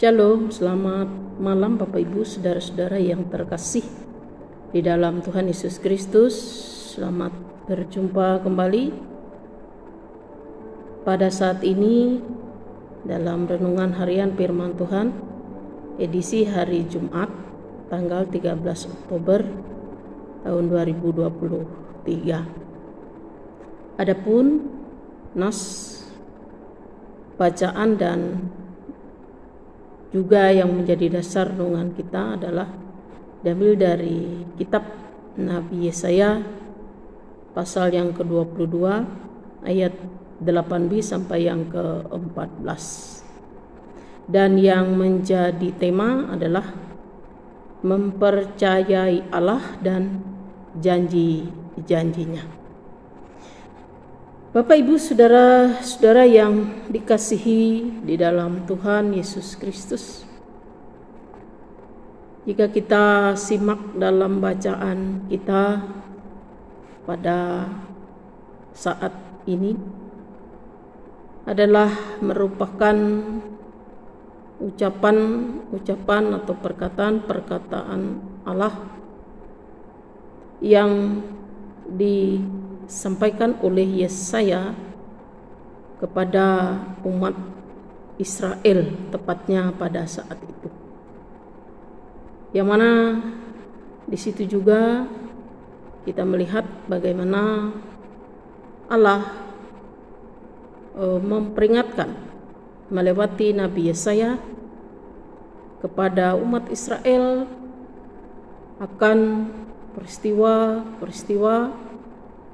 Shalom, selamat malam Bapak Ibu, saudara-saudara yang terkasih di dalam Tuhan Yesus Kristus. Selamat berjumpa kembali pada saat ini dalam renungan harian firman Tuhan, edisi hari Jumat, tanggal 13 Oktober tahun 2023. Adapun nas bacaan dan juga yang menjadi dasar renungan kita adalah diambil dari kitab Nabi Yesaya pasal yang ke-22 ayat 8b sampai yang ke-14. Dan yang menjadi tema adalah mempercayai Allah dan janji-janjinya. Bapak Ibu saudara-saudara yang dikasihi di dalam Tuhan Yesus Kristus, jika kita simak dalam bacaan kita pada saat ini adalah merupakan ucapan atau perkataan Allah yang disampaikan oleh Yesaya kepada umat Israel, tepatnya pada saat itu. Yang mana di situ juga kita melihat bagaimana Allah memperingatkan melewati Nabi Yesaya kepada umat Israel akan peristiwa-peristiwa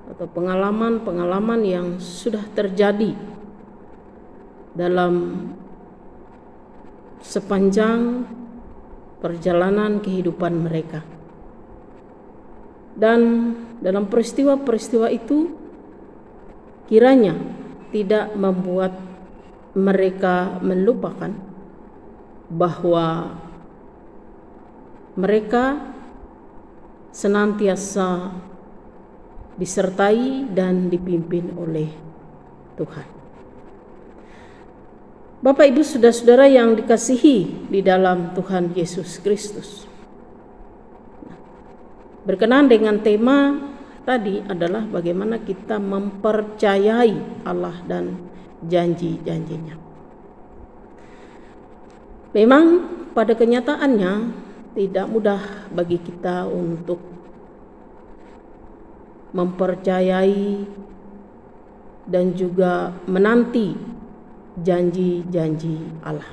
atau pengalaman-pengalaman yang sudah terjadi dalam sepanjang perjalanan kehidupan mereka. Dan dalam peristiwa-peristiwa itu kiranya tidak membuat mereka melupakan bahwa mereka senantiasa disertai dan dipimpin oleh Tuhan. Bapak Ibu saudara-saudara yang dikasihi di dalam Tuhan Yesus Kristus, berkenaan dengan tema tadi adalah bagaimana kita mempercayai Allah dan janji-janjinya. Memang pada kenyataannya tidak mudah bagi kita untuk mempercayai dan juga menanti janji-janji Allah.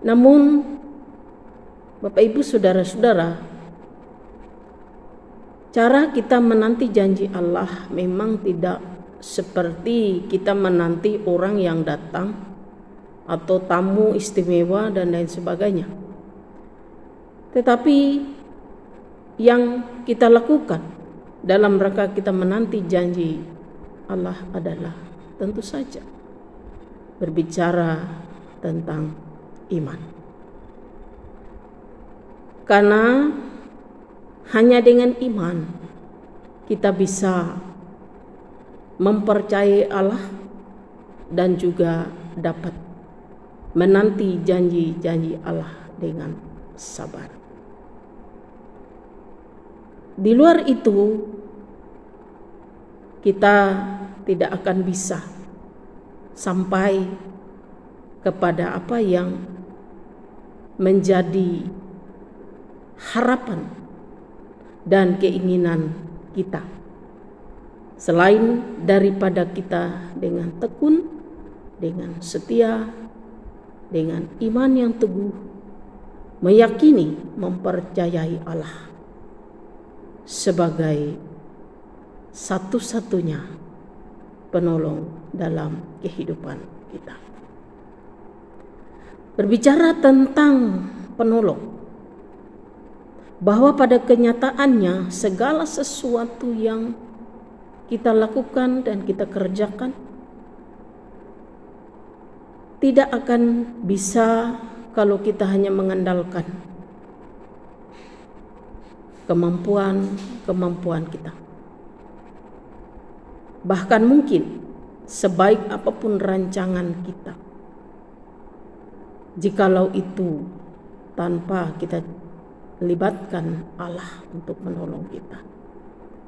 Namun Bapak Ibu saudara-saudara, cara kita menanti janji Allah memang tidak seperti kita menanti orang yang datang atau tamu istimewa dan lain sebagainya. Tetapi yang kita lakukan dalam rangka kita menanti janji Allah adalah tentu saja berbicara tentang iman. Karena hanya dengan iman kita bisa mempercayai Allah dan juga dapat menanti janji-janji Allah dengan sabar. Di luar itu kita tidak akan bisa sampai kepada apa yang menjadi harapan dan keinginan kita, selain daripada kita dengan tekun, dengan setia, dengan iman yang teguh, meyakini, mempercayai Allah sebagai satu-satunya penolong dalam kehidupan kita. Berbicara tentang penolong, bahwa pada kenyataannya segala sesuatu yang kita lakukan dan kita kerjakan tidak akan bisa kalau kita hanya mengandalkan kemampuan kita. Bahkan mungkin sebaik apapun rancangan kita, jikalau itu tanpa kita libatkan Allah untuk menolong kita,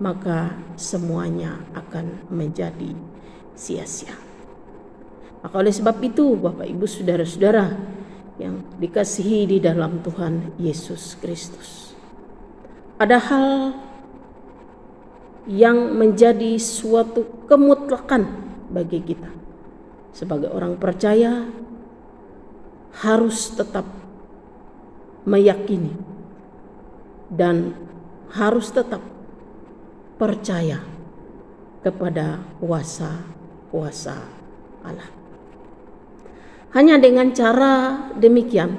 maka semuanya akan menjadi sia-sia. Maka oleh sebab itu, Bapak Ibu saudara-saudara yang dikasihi di dalam Tuhan Yesus Kristus, ada hal yang menjadi suatu kemutlakan bagi kita sebagai orang percaya, harus tetap meyakini dan harus tetap percaya kepada kuasa Allah. Hanya dengan cara demikian,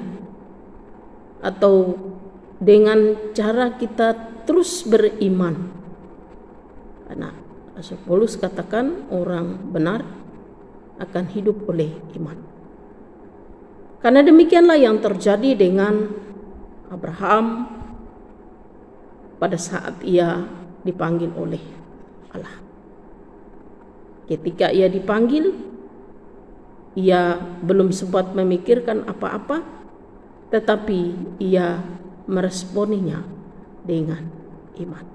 atau dengan cara kita terus beriman, karena Rasul Paulus katakan orang benar akan hidup oleh iman. Karena demikianlah yang terjadi dengan Abraham pada saat ia dipanggil oleh Allah. Ketika ia dipanggil, ia belum sempat memikirkan apa-apa, tetapi ia meresponinya dengan iman.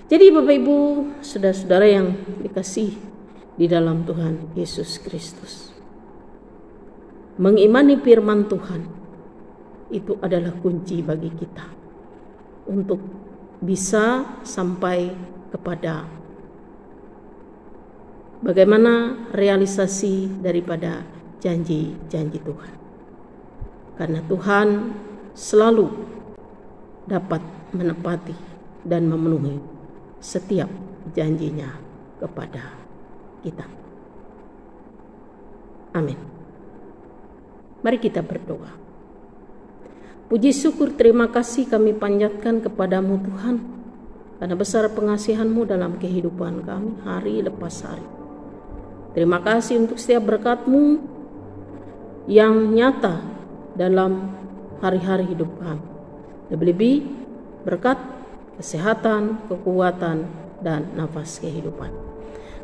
Jadi Bapak Ibu, saudara-saudara yang dikasihi di dalam Tuhan Yesus Kristus, mengimani firman Tuhan itu adalah kunci bagi kita untuk bisa sampai kepada bagaimana realisasi daripada janji-janji Tuhan. Karena Tuhan selalu dapat menepati dan memenuhi setiap janjinya kepada kita. Amin. Mari kita berdoa. Puji syukur terima kasih kami panjatkan kepadamu Tuhan, karena besar pengasihan-Mu dalam kehidupan kami hari lepas hari. Terima kasih untuk setiap berkat-Mu yang nyata dalam hari-hari hidup kami. Lebih-lebih berkat kesehatan, kekuatan, dan nafas kehidupan.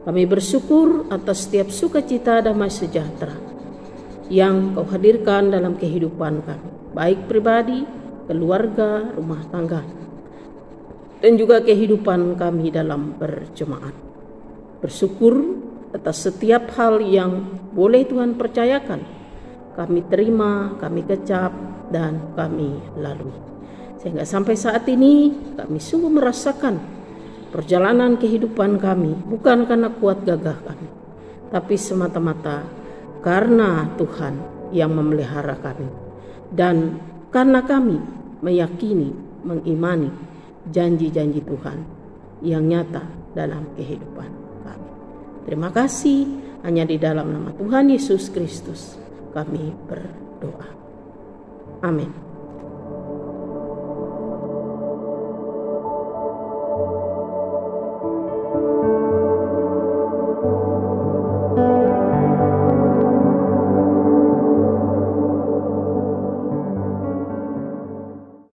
Kami bersyukur atas setiap sukacita damai sejahtera yang Kau hadirkan dalam kehidupan kami, baik pribadi, keluarga, rumah tangga, dan juga kehidupan kami dalam berjemaat. Bersyukur atas setiap hal yang boleh Tuhan percayakan, kami terima, kami kecap, dan kami lalui. Sehingga sampai saat ini kami sungguh merasakan perjalanan kehidupan kami bukan karena kuat gagah kami, tapi semata-mata karena Tuhan yang memelihara kami, dan karena kami meyakini, mengimani janji-janji Tuhan yang nyata dalam kehidupan kami. Terima kasih, hanya di dalam nama Tuhan Yesus Kristus kami berdoa. Amin.